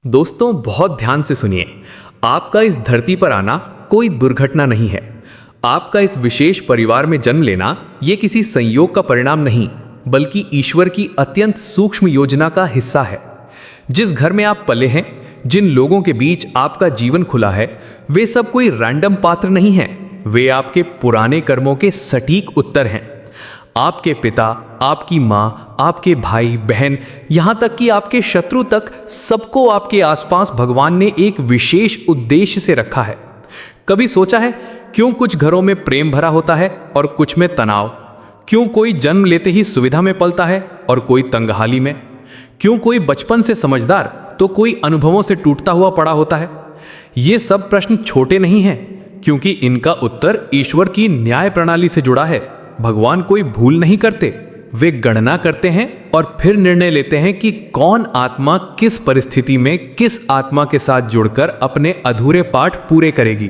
दोस्तों बहुत ध्यान से सुनिए। आपका इस धरती पर आना कोई दुर्घटना नहीं है। आपका इस विशेष परिवार में जन्म लेना ये किसी संयोग का परिणाम नहीं, बल्कि ईश्वर की अत्यंत सूक्ष्म योजना का हिस्सा है। जिस घर में आप पले हैं, जिन लोगों के बीच आपका जीवन खुला है, वे सब कोई रैंडम पात्र नहीं हैं। वे आपके पुराने कर्मों के सटीक उत्तर हैं। आपके पिता, आपकी माँ, आपके भाई बहन, यहाँ तक कि आपके शत्रु तक, सबको आपके आसपास भगवान ने एक विशेष उद्देश्य से रखा है। कभी सोचा है क्यों कुछ घरों में प्रेम भरा होता है और कुछ में तनाव? क्यों कोई जन्म लेते ही सुविधा में पलता है और कोई तंगहाली में? क्यों कोई बचपन से समझदार तो कोई अनुभवों से टूटता हुआ पड़ा होता है? ये सब प्रश्न छोटे नहीं हैं, क्योंकि इनका उत्तर ईश्वर की न्याय प्रणाली से जुड़ा है। भगवान कोई भूल नहीं करते। वे गणना करते हैं और फिर निर्णय लेते हैं कि कौन आत्मा किस परिस्थिति में किस आत्मा के साथ जुड़कर अपने अधूरे पाठ पूरे करेगी।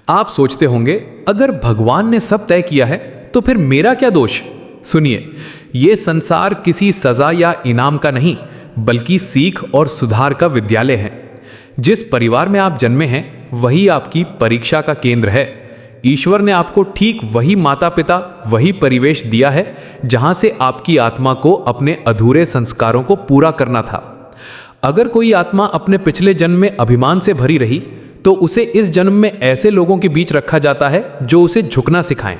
आप सोचते होंगे, अगर भगवान ने सब तय किया है तो फिर मेरा क्या दोष? सुनिए, यह संसार किसी सजा या इनाम का नहीं, बल्कि सीख और सुधार का विद्यालय है। जिस परिवार में आप जन्मे हैं, वही आपकी परीक्षा का केंद्र है। ईश्वर ने आपको ठीक वही माता पिता, वही परिवेश दिया है जहां से आपकी आत्मा को अपने अधूरे संस्कारों को पूरा करना था। अगर कोई आत्मा अपने पिछले जन्म में अभिमान से भरी रही, तो उसे इस जन्म में ऐसे लोगों के बीच रखा जाता है जो उसे झुकना सिखाएं।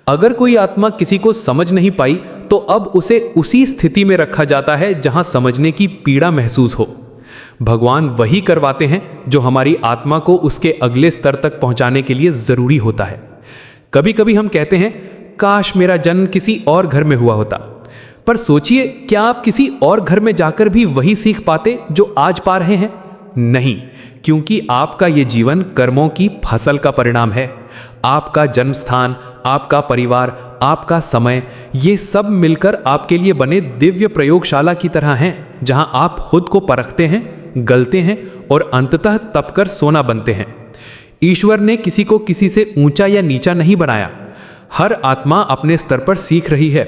अगर कोई आत्मा किसी को समझ नहीं पाई, तो अब उसे उसी स्थिति में रखा जाता है जहां समझने की पीड़ा महसूस हो। भगवान वही करवाते हैं जो हमारी आत्मा को उसके अगले स्तर तक पहुंचाने के लिए जरूरी होता है। कभी कभी हम कहते हैं, काश मेरा जन्म किसी और घर में हुआ होता। पर सोचिए, क्या आप किसी और घर में जाकर भी वही सीख पाते जो आज पा रहे हैं? नहीं, क्योंकि आपका ये जीवन कर्मों की फसल का परिणाम है। आपका जन्म स्थान, आपका परिवार, आपका समय, ये सब मिलकर आपके लिए बने दिव्य प्रयोगशाला की तरह हैं, जहां आप खुद को परखते हैं, गलते हैं और अंततः तपकर सोना बनते हैं। ईश्वर ने किसी को किसी से ऊंचा या नीचा नहीं बनाया। हर आत्मा अपने स्तर पर सीख रही है।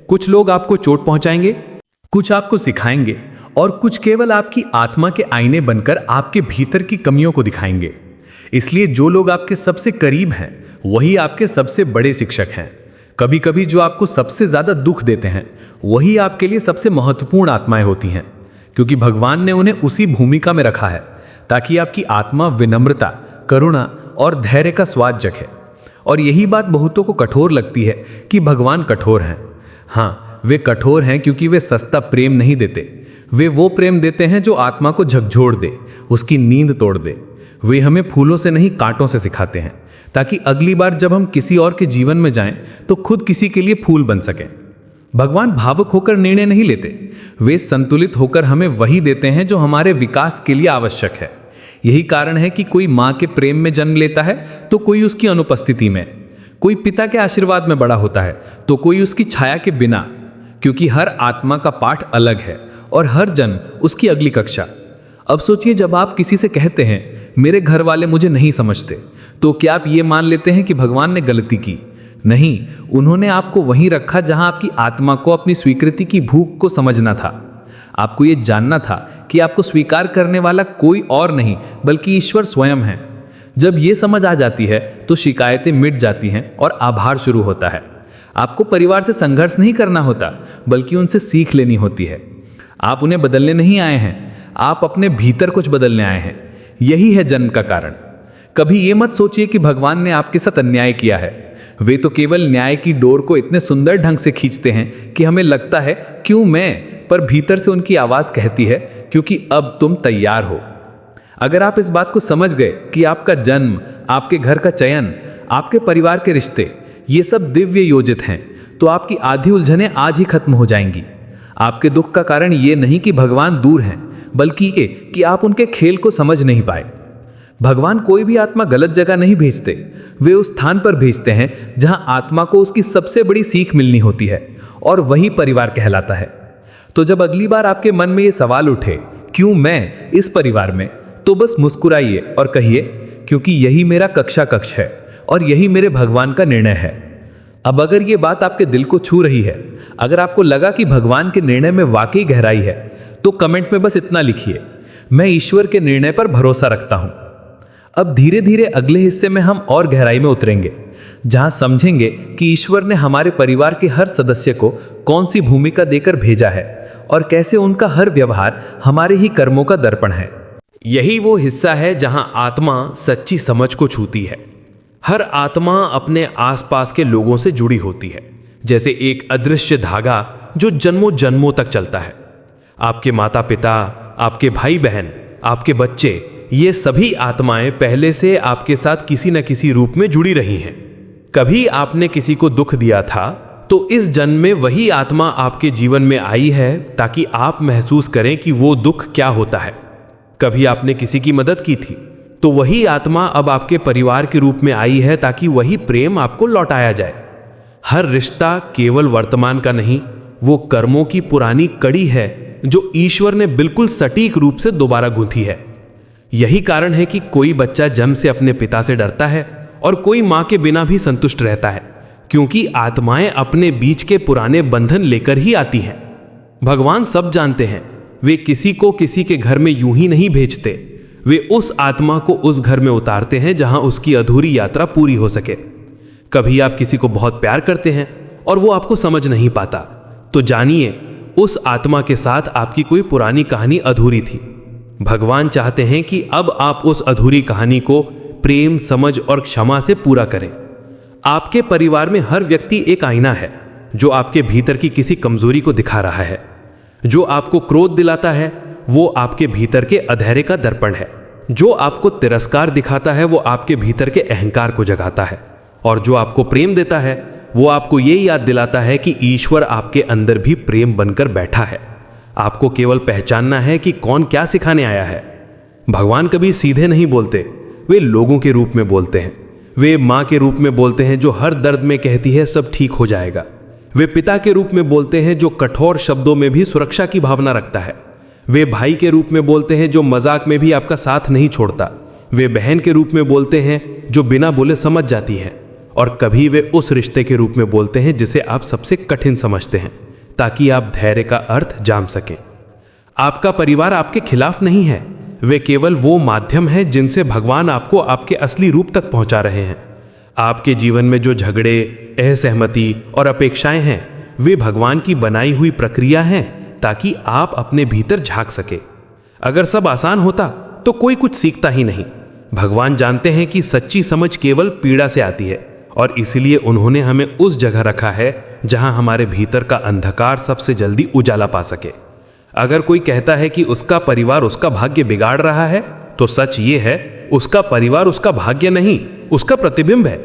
कुछ लोग आपको चोट पहुंचाएंगे, कुछ आपको सिखाएंगे और कुछ केवल आपकी आत्मा के आईने बनकर आपके भीतर की कमियों को दिखाएंगे। इसलिए जो लोग आपके सबसे करीब हैं, वही आपके सबसे बड़े शिक्षक हैं। कभी कभी जो आपको सबसे ज्यादा दुख देते हैं, वही आपके लिए सबसे महत्वपूर्ण आत्माएं होती हैं, क्योंकि भगवान ने उन्हें उसी भूमिका में रखा है ताकि आपकी आत्मा विनम्रता, करुणा और धैर्य का स्वाद चखे। और यही बात बहुतों को कठोर लगती है कि भगवान कठोर हैं। हाँ, वे कठोर हैं क्योंकि वे सस्ता प्रेम नहीं देते। वे वो प्रेम देते हैं जो आत्मा को झकझोर दे, उसकी नींद तोड़ दे। वे हमें फूलों से नहीं, कांटों से सिखाते हैं, ताकि अगली बार जब हम किसी और के जीवन में जाएं, तो खुद किसी के लिए फूल बन सकें। भगवान भावुक होकर निर्णय नहीं लेते। वे संतुलित होकर हमें वही देते हैं जो हमारे विकास के लिए आवश्यक है। यही कारण है कि कोई माँ के प्रेम में जन्म लेता है तो कोई उसकी अनुपस्थिति में, कोई पिता के आशीर्वाद में बड़ा होता है तो कोई उसकी छाया के बिना, क्योंकि हर आत्मा का पाठ अलग है और हर जन्म उसकी अगली कक्षा। अब सोचिए, जब आप किसी से कहते हैं, मेरे घर वाले मुझे नहीं समझते, तो क्या आप ये मान लेते हैं कि भगवान ने गलती की? नहीं, उन्होंने आपको वहीं रखा जहां आपकी आत्मा को अपनी स्वीकृति की भूख को समझना था। आपको ये जानना था कि आपको स्वीकार करने वाला कोई और नहीं, बल्कि ईश्वर स्वयं है। जब ये समझ आ जाती है तो शिकायतें मिट जाती हैं और आभार शुरू होता है। आपको परिवार से संघर्ष नहीं करना होता, बल्कि उनसे सीख लेनी होती है। आप उन्हें बदलने नहीं आए हैं, आप अपने भीतर कुछ बदलने आए हैं। यही है जन्म का कारण। कभी ये मत सोचिए कि भगवान ने आपके साथ अन्याय किया है। वे तो केवल न्याय की डोर को इतने सुंदर ढंग से खींचते हैं कि हमें लगता है क्यों मैं, पर भीतर से उनकी आवाज कहती है, क्योंकि अब तुम तैयार हो। अगर आप इस बात को समझ गए कि आपका जन्म, आपके घर का चयन, आपके परिवार के रिश्ते, ये सब दिव्य योजित हैं, तो आपकी आधी उलझनें आज ही खत्म हो जाएंगी। आपके दुख का कारण ये नहीं कि भगवान दूर हैं, बल्कि ये कि आप उनके खेल को समझ नहीं पाए। भगवान कोई भी आत्मा गलत जगह नहीं भेजते। वे उस स्थान पर भेजते हैं जहां आत्मा को उसकी सबसे बड़ी सीख मिलनी होती है, और वही परिवार कहलाता है। तो जब अगली बार आपके मन में ये सवाल उठे, क्यों मैं इस परिवार में, तो बस मुस्कुराइए और कहिए, क्योंकि यही मेरा कक्षा कक्ष है और यही मेरे भगवान का निर्णय है। अब अगर ये बात आपके दिल को छू रही है, अगर आपको लगा कि भगवान के निर्णय में वाकई गहराई है, तो कमेंट में बस इतना लिखिए, मैं ईश्वर के निर्णय पर भरोसा रखता हूं। अब धीरे धीरे अगले हिस्से में हम और गहराई में उतरेंगे, जहां समझेंगे कि ईश्वर ने हमारे परिवार के हर सदस्य को कौन सी भूमिका देकर भेजा है और कैसे उनका हर व्यवहार हमारे ही कर्मों का दर्पण है। यही वो हिस्सा है जहां आत्मा सच्ची समझ को छूती है। हर आत्मा अपने आसपास के लोगों से जुड़ी होती है, जैसे एक अदृश्य धागा जो जन्मों जन्मों तक चलता है। आपके माता पिता, आपके भाई बहन, आपके बच्चे, ये सभी आत्माएं पहले से आपके साथ किसी न किसी रूप में जुड़ी रही हैं। कभी आपने किसी को दुख दिया था तो इस जन्म में वही आत्मा आपके जीवन में आई है ताकि आप महसूस करें कि वो दुख क्या होता है। कभी आपने किसी की मदद की थी तो वही आत्मा अब आपके परिवार के रूप में आई है ताकि वही प्रेम आपको लौटाया जाए। हर रिश्ता केवल वर्तमान का नहीं, वो कर्मों की पुरानी कड़ी है जो ईश्वर ने बिल्कुल सटीक रूप से दोबारा गूंथी है। यही कारण है कि कोई बच्चा जन्म से अपने पिता से डरता है और कोई मां के बिना भी संतुष्ट रहता है, क्योंकि आत्माएं अपने बीच के पुराने बंधन लेकर ही आती हैं। भगवान सब जानते हैं, वे किसी को किसी के घर में यूं ही नहीं भेजते। वे उस आत्मा को उस घर में उतारते हैं जहां उसकी अधूरी यात्रा पूरी हो सके। कभी आप किसी को बहुत प्यार करते हैं और वो आपको समझ नहीं पाता, तो जानिए उस आत्मा के साथ आपकी कोई पुरानी कहानी अधूरी थी। भगवान चाहते हैं कि अब आप उस अधूरी कहानी को प्रेम, समझ और क्षमा से पूरा करें। आपके परिवार में हर व्यक्ति एक आईना है जो आपके भीतर की किसी कमजोरी को दिखा रहा है। जो आपको क्रोध दिलाता है वो आपके भीतर के अधैर्य का दर्पण है। जो आपको तिरस्कार दिखाता है वो आपके भीतर के अहंकार को जगाता है, और जो आपको प्रेम देता है वो आपको ये याद दिलाता है कि ईश्वर आपके अंदर भी प्रेम बनकर बैठा है। आपको केवल पहचानना है कि कौन क्या सिखाने आया है। भगवान कभी सीधे नहीं बोलते, वे लोगों के रूप में बोलते हैं। वे माँ के रूप में बोलते हैं जो हर दर्द में कहती है सब ठीक हो जाएगा। वे पिता के रूप में बोलते हैं जो कठोर शब्दों में भी सुरक्षा की भावना रखता है। वे भाई के रूप में बोलते हैं जो मजाक में भी आपका साथ नहीं छोड़ता। वे बहन के रूप में बोलते हैं जो बिना बोले समझ जाती है। और कभी वे उस रिश्ते के रूप में बोलते हैं जिसे आप सबसे कठिन समझते हैं, ताकि आप धैर्य का अर्थ जान सकें। आपका परिवार आपके खिलाफ नहीं है, वे केवल वो माध्यम है जिनसे भगवान आपको आपके असली रूप तक पहुंचा रहे हैं। आपके जीवन में जो झगड़े, असहमति और अपेक्षाएं हैं, वे भगवान की बनाई हुई प्रक्रिया हैं ताकि आप अपने भीतर झांक सके। अगर सब आसान होता तो कोई कुछ सीखता ही नहीं। भगवान जानते हैं कि सच्ची समझ केवल पीड़ा से आती है, और इसीलिए उन्होंने हमें उस जगह रखा है जहां हमारे भीतर का अंधकार सबसे जल्दी उजाला पा सके। अगर कोई कहता है कि उसका परिवार उसका भाग्य बिगाड़ रहा है, तो सच ये है उसका परिवार उसका भाग्य नहीं, उसका प्रतिबिंब है।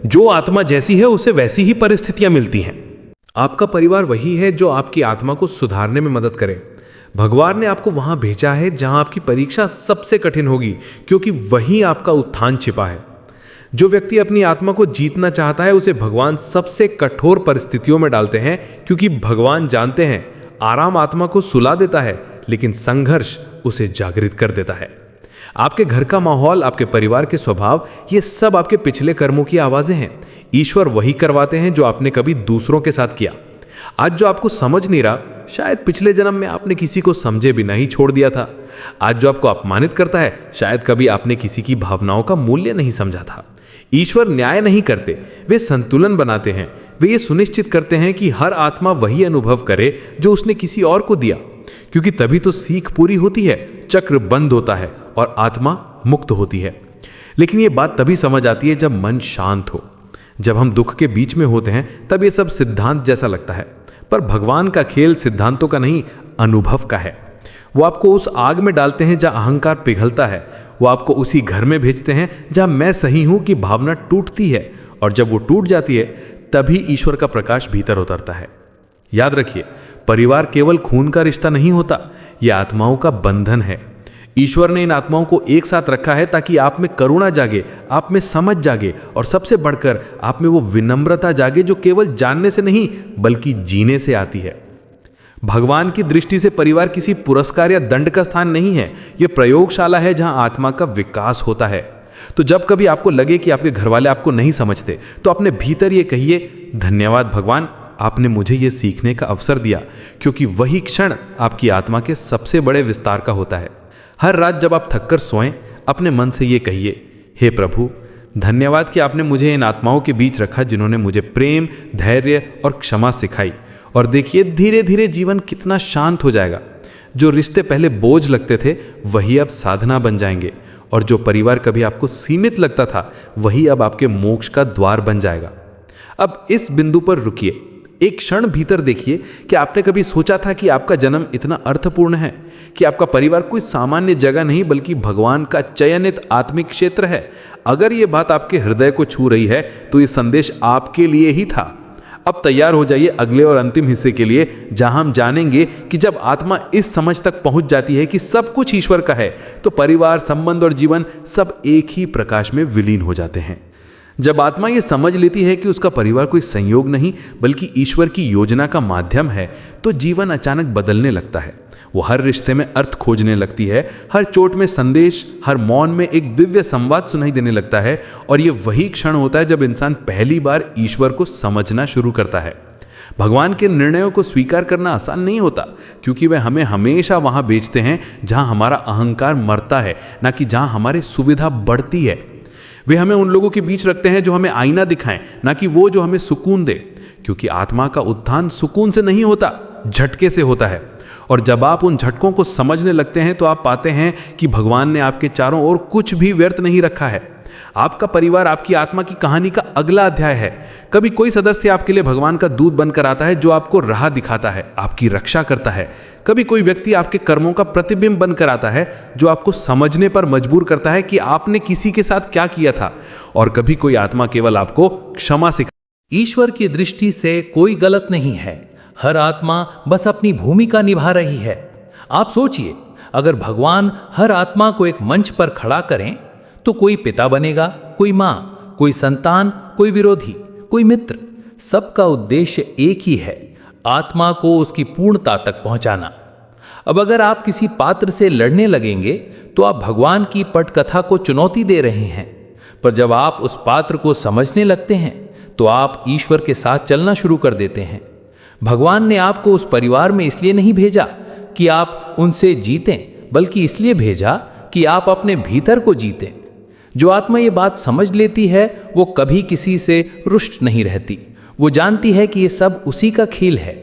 जो आत्मा जैसी है उसे वैसी ही परिस्थितियां मिलती हैं। आपका परिवार वही है जो आपकी आत्मा को सुधारने में मदद करे। भगवान ने आपको वहां भेजा है जहां आपकी परीक्षा सबसे कठिन होगी, क्योंकि वहीं आपका उत्थान छिपा है। जो व्यक्ति अपनी आत्मा को जीतना चाहता है उसे भगवान सबसे कठोर परिस्थितियों में डालते हैं, क्योंकि भगवान जानते हैं आराम आत्मा को सुला देता है, लेकिन संघर्ष उसे जागृत कर देता है। आपके घर का माहौल, आपके परिवार के स्वभाव, ये सब आपके पिछले कर्मों की आवाजें हैं। ईश्वर वही करवाते हैं जो आपने कभी दूसरों के साथ किया। आज जो आपको समझ नहीं रहा, शायद पिछले जन्म में आपने किसी को समझे बिना ही छोड़ दिया था। आज जो आपको अपमानित करता है, शायद कभी आपने किसी की भावनाओं का मूल्य नहीं समझा था। ईश्वर न्याय नहीं करते, वे संतुलन बनाते हैं। वे ये सुनिश्चित करते हैं कि हर आत्मा वही अनुभव करे जो उसने किसी और को दिया, क्योंकि तभी तो सीख पूरी होती है, चक्र बंद होता है और आत्मा मुक्त होती है। लेकिन ये बात तभी समझ आती है जब मन शांत हो। जब हम दुख के बीच में होते हैं तब ये सब सिद्धांत जैसा लगता है, पर भगवान का खेल सिद्धांतों का नहीं, अनुभव का है। वो आपको उस आग में डालते हैं जहां अहंकार पिघलता है। वो आपको उसी घर में भेजते हैं जहां मैं सही हूं की भावना टूटती है, और जब वो टूट जाती है तभी ईश्वर का प्रकाश भीतर उतरता है। याद रखिए, परिवार केवल खून का रिश्ता नहीं होता, यह आत्माओं का बंधन है। ईश्वर ने इन आत्माओं को एक साथ रखा है ताकि आप में करुणा जागे, आप में समझ जागे, और सबसे बढ़कर आप में वो विनम्रता जागे जो केवल जानने से नहीं बल्कि जीने से आती है। भगवान की दृष्टि से परिवार किसी पुरस्कार या दंड का स्थान नहीं है, यह प्रयोगशाला है जहां आत्मा का विकास होता है। तो जब कभी आपको लगे कि आपके घर वाले आपको नहीं समझते, तो अपने भीतर ये कहिए, धन्यवाद भगवान, आपने मुझे ये सीखने का अवसर दिया, क्योंकि वही क्षण आपकी आत्मा के सबसे बड़े विस्तार का होता है। हर रात जब आप थककर सोएं, अपने मन से ये कहिए, हे प्रभु, धन्यवाद कि आपने मुझे इन आत्माओं के बीच रखा जिन्होंने मुझे प्रेम, धैर्य और क्षमा सिखाई। और देखिए धीरे धीरे जीवन कितना शांत हो जाएगा। जो रिश्ते पहले बोझ लगते थे वही अब साधना बन जाएंगे, और जो परिवार कभी आपको सीमित लगता था वही अब आपके मोक्ष का द्वार बन जाएगा। अब इस बिंदु पर रुकिए, एक क्षण भीतर देखिए कि आपने कभी सोचा था कि आपका जन्म इतना अर्थपूर्ण है, कि आपका परिवार कोई सामान्य जगह नहीं बल्कि भगवान का चयनित आत्मिक क्षेत्र है। अगर ये बात आपके हृदय को छू रही है तो ये संदेश आपके लिए ही था। अब तैयार हो जाइए अगले और अंतिम हिस्से के लिए, जहां हम जानेंगे कि जब आत्मा इस समझ तक पहुंच जाती है कि सब कुछ ईश्वर का है, तो परिवार, संबंध और जीवन सब एक ही प्रकाश में विलीन हो जाते हैं। जब आत्मा ये समझ लेती है कि उसका परिवार कोई संयोग नहीं बल्कि ईश्वर की योजना का माध्यम है, तो जीवन अचानक बदलने लगता है। वो हर रिश्ते में अर्थ खोजने लगती है, हर चोट में संदेश, हर मौन में एक दिव्य संवाद सुनाई देने लगता है। और ये वही क्षण होता है जब इंसान पहली बार ईश्वर को समझना शुरू करता है। भगवान के निर्णयों को स्वीकार करना आसान नहीं होता, क्योंकि वे हमें हमेशा वहां भेजते हैं जहां हमारा अहंकार मरता है, ना कि जहां हमारी सुविधा बढ़ती है। वे हमें उन लोगों के बीच रखते हैं जो हमें आईना दिखाएं, ना कि वो जो हमें सुकून दे, क्योंकि आत्मा का उत्थान सुकून से नहीं होता, झटके से होता है। और जब आप उन झटकों को समझने लगते हैं तो आप पाते हैं कि भगवान ने आपके चारों ओर कुछ भी व्यर्थ नहीं रखा है। आपका परिवार आपकी आत्मा की कहानी का अगला अध्याय है। कभी कोई सदस्य आपके लिए भगवान का दूत बनकर आता है जो आपको राह दिखाता है, आपकी रक्षा करता है। कभी कोई व्यक्ति आपके कर्मों का प्रतिबिंब बनकर आता है जो आपको समझने पर मजबूर करता है कि आपने किसी के साथ क्या किया था। और कभी कोई आत्मा केवल आपको क्षमा सिखा। ईश्वर की दृष्टि से कोई गलत नहीं है, हर आत्मा बस अपनी भूमिका निभा रही है। आप सोचिए, अगर भगवान हर आत्मा को एक मंच पर खड़ा करें तो कोई पिता बनेगा, कोई माँ, कोई संतान, कोई विरोधी, कोई मित्र। सबका उद्देश्य एक ही है, आत्मा को उसकी पूर्णता तक पहुंचाना। अब अगर आप किसी पात्र से लड़ने लगेंगे तो आप भगवान की पटकथा को चुनौती दे रहे हैं। पर जब आप उस पात्र को समझने लगते हैं तो आप ईश्वर के साथ चलना शुरू कर देते हैं। भगवान ने आपको उस परिवार में इसलिए नहीं भेजा कि आप उनसे जीतें, बल्कि इसलिए भेजा कि आप अपने भीतर को जीतें। जो आत्मा ये बात समझ लेती है वो कभी किसी से रुष्ट नहीं रहती। वो जानती है कि ये सब उसी का खेल है।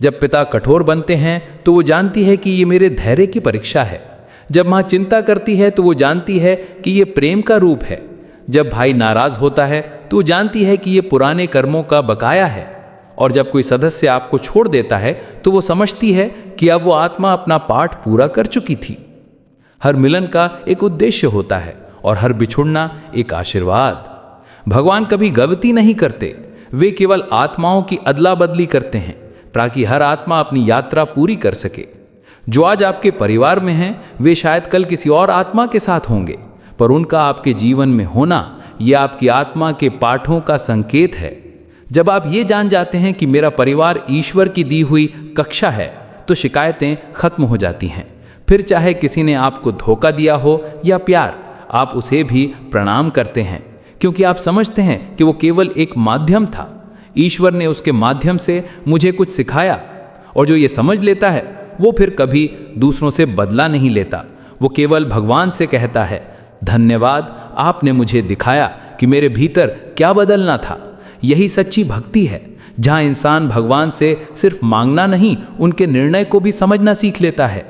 जब पिता कठोर बनते हैं तो वो जानती है कि ये मेरे धैर्य की परीक्षा है। जब माँ चिंता करती है तो वो जानती है कि ये प्रेम का रूप है। जब भाई नाराज होता है तो वो जानती है कि ये पुराने कर्मों का बकाया है। और जब कोई सदस्य आपको छोड़ देता है तो वो समझती है कि अब वो आत्मा अपना पाठ पूरा कर चुकी थी। हर मिलन का एक उद्देश्य होता है और हर बिछुड़ना एक आशीर्वाद। भगवान कभी गलती नहीं करते, वे केवल आत्माओं की अदला बदली करते हैं ताकि हर आत्मा अपनी यात्रा पूरी कर सके। जो आज आपके परिवार में हैं वे शायद कल किसी और आत्मा के साथ होंगे, पर उनका आपके जीवन में होना यह आपकी आत्मा के पाठों का संकेत है। जब आप ये जान जाते हैं कि मेरा परिवार ईश्वर की दी हुई कक्षा है तो शिकायतें खत्म हो जाती हैं। फिर चाहे किसी ने आपको धोखा दिया हो या प्यार, आप उसे भी प्रणाम करते हैं, क्योंकि आप समझते हैं कि वो केवल एक माध्यम था। ईश्वर ने उसके माध्यम से मुझे कुछ सिखाया। और जो ये समझ लेता है वो फिर कभी दूसरों से बदला नहीं लेता। वो केवल भगवान से कहता है, धन्यवाद, आपने मुझे दिखाया कि मेरे भीतर क्या बदलना था। यही सच्ची भक्ति है, जहाँ इंसान भगवान से सिर्फ मांगना नहीं, उनके निर्णय को भी समझना सीख लेता है।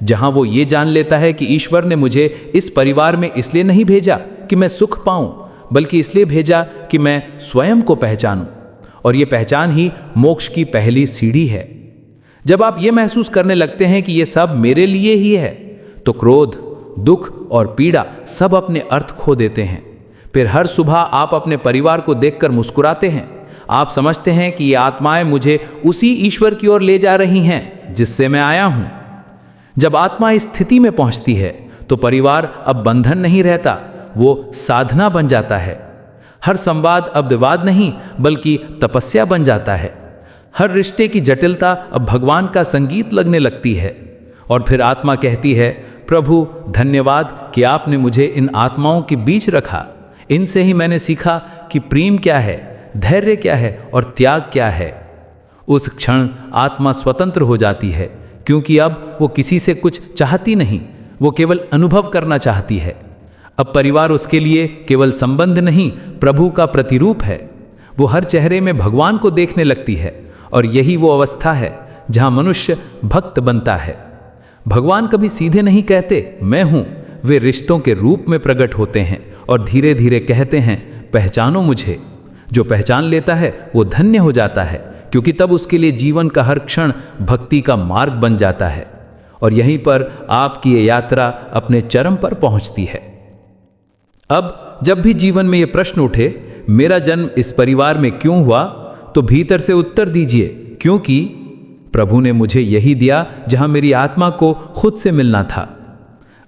जहाँ वो ये जान लेता है कि ईश्वर ने मुझे इस परिवार में इसलिए नहीं भेजा कि मैं सुख पाऊं, बल्कि इसलिए भेजा कि मैं स्वयं को पहचानूं। और ये पहचान ही मोक्ष की पहली सीढ़ी है। जब आप ये महसूस करने लगते हैं कि ये सब मेरे लिए ही है, तो क्रोध, दुख और पीड़ा सब अपने अर्थ खो देते हैं। फिर हर सुबह आप अपने परिवार को देखकर मुस्कुराते हैं। आप समझते हैं कि ये आत्माएं मुझे उसी ईश्वर की ओर ले जा रही हैं जिससे मैं आया हूं। जब आत्मा इस स्थिति में पहुंचती है तो परिवार अब बंधन नहीं रहता, वो साधना बन जाता है। हर संवाद अब विवाद नहीं बल्कि तपस्या बन जाता है। हर रिश्ते की जटिलता अब भगवान का संगीत लगने लगती है। और फिर आत्मा कहती है, प्रभु धन्यवाद कि आपने मुझे इन आत्माओं के बीच रखा। इनसे ही मैंने सीखा कि प्रेम क्या है, धैर्य क्या है और त्याग क्या है। उस क्षण आत्मा स्वतंत्र हो जाती है, क्योंकि अब वो किसी से कुछ चाहती नहीं, वो केवल अनुभव करना चाहती है। अब परिवार उसके लिए केवल संबंध नहीं, प्रभु का प्रतिरूप है। वो हर चेहरे में भगवान को देखने लगती है और यही वो अवस्था है जहां मनुष्य भक्त बनता है। भगवान कभी सीधे नहीं कहते मैं हूं, वे रिश्तों के रूप में प्रकट होते हैं और धीरे धीरे कहते हैं पहचानो मुझे। जो पहचान लेता है वो धन्य हो जाता है, क्योंकि तब उसके लिए जीवन का हर क्षण भक्ति का मार्ग बन जाता है और यहीं पर आपकी ये यात्रा अपने चरम पर पहुंचती है। अब जब भी जीवन में ये प्रश्न उठे मेरा जन्म इस परिवार में क्यों हुआ, तो भीतर से उत्तर दीजिए क्योंकि प्रभु ने मुझे यही दिया जहां मेरी आत्मा को खुद से मिलना था।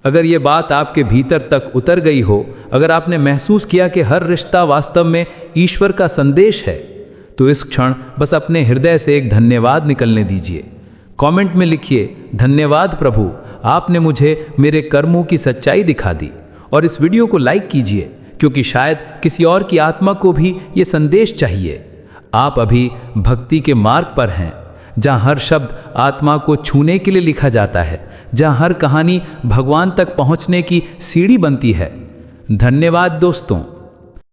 अगर ये बात आपके भीतर तक उतर गई हो, अगर आपने महसूस किया कि हर रिश्ता वास्तव में ईश्वर का संदेश है, तो इस क्षण बस अपने हृदय से एक धन्यवाद निकलने दीजिए। कमेंट में लिखिए धन्यवाद प्रभु, आपने मुझे मेरे कर्मों की सच्चाई दिखा दी। और इस वीडियो को लाइक कीजिए, क्योंकि शायद किसी और की आत्मा को भी ये संदेश चाहिए। आप अभी भक्ति के मार्ग पर हैं, जहाँ हर शब्द आत्मा को छूने के लिए लिखा जाता है, जहाँ हर कहानी भगवान तक पहुँचने की सीढ़ी बनती है। धन्यवाद दोस्तों।